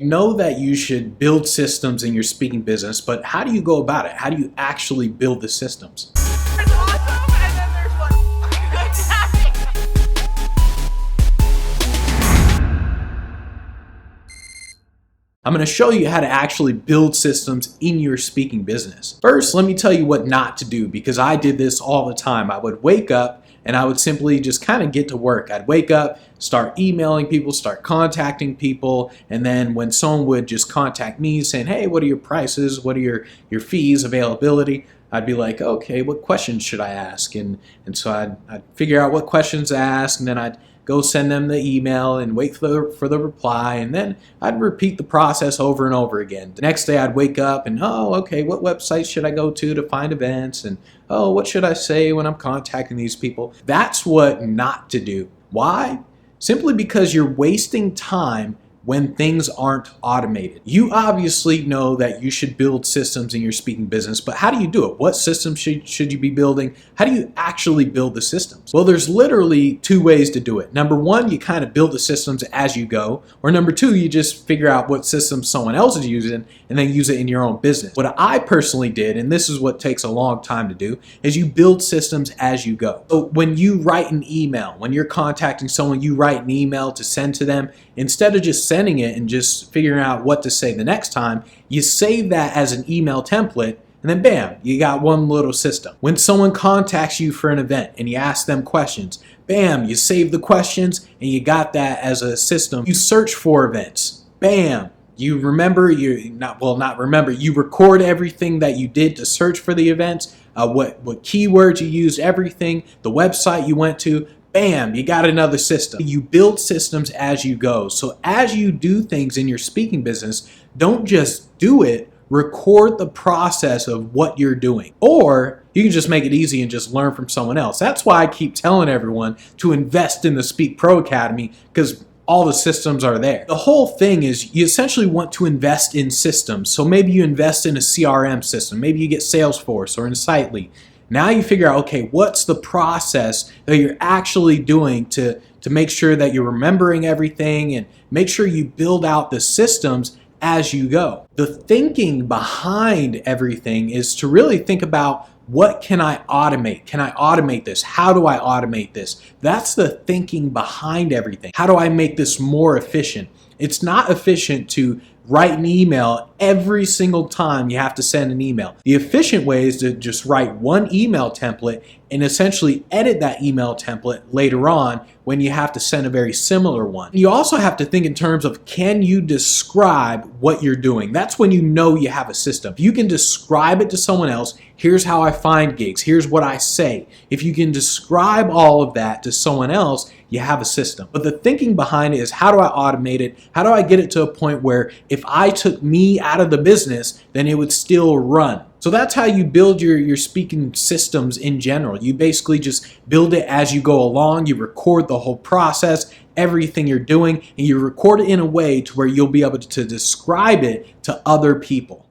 Know that you should build systems in your speaking business, but how do you go about it? How do you actually build the systems? There's awesome, and then there's what? I'm going to show you how to actually build systems in your speaking business. First, let me tell you what not to do, because I did this all the time. I would wake up and I would simply just kind of get to work. I'd wake up, start emailing people, start contacting people, and then when someone would just contact me saying, hey, what are your prices? What are your fees, availability? I'd be like, okay, what questions should I ask? And so I'd figure out what questions to ask, and then I'd go send them the email and wait for the reply, and then I'd repeat the process over and over again. The next day I'd wake up and, oh, okay, what website should I go to find events? And, oh, what should I say when I'm contacting these people? That's what not to do. Why? Simply because you're wasting time when things aren't automated. You obviously know that you should build systems in your speaking business, but how do you do it? What systems should you be building? How do you actually build the systems? Well, there's literally two ways to do it. Number one, you kind of build the systems as you go, or number two, you just figure out what system someone else is using and then use it in your own business. What I personally did, and this is what takes a long time to do, is you build systems as you go. So when you write an email, when you're contacting someone, you write an email to send to them, instead of just sending it and just figuring out what to say the next time, you save that as an email template, and then bam, you got one little system. When someone contacts you for an event and you ask them questions, bam, you save the questions and you got that as a system. You search for events, bam, you remember, you record everything that you did to search for the events, what keywords you used, everything, the website you went to, bam, you got another system. You build systems as you go. So as you do things in your speaking business, don't just do it, record the process of what you're doing. Or you can just make it easy and just learn from someone else. That's why I keep telling everyone to invest in the Speak Pro Academy, because all the systems are there. The whole thing is you essentially want to invest in systems. So maybe you invest in a CRM system. Maybe you get Salesforce or Insightly. Now you figure out, okay, what's the process that you're actually doing to make sure that you're remembering everything, and make sure you build out the systems as you go. The thinking behind everything is to really think about, what can I automate? Can I automate this? How do I automate this? That's the thinking behind everything. How do I make this more efficient? It's not efficient to write an email every single time you have to send an email. The efficient way is to just write one email template and essentially edit that email template later on when you have to send a very similar one. You also have to think in terms of, can you describe what you're doing? That's when you know you have a system. If you can describe it to someone else, here's how I find gigs, here's what I say. If you can describe all of that to someone else, you have a system. But the thinking behind it is, how do I automate it? How do I get it to a point where if I took me out of the business, then it would still run? So that's how you build your speaking systems in general. You basically just build it as you go along. You record the whole process, everything you're doing, and you record it in a way to where you'll be able to describe it to other people.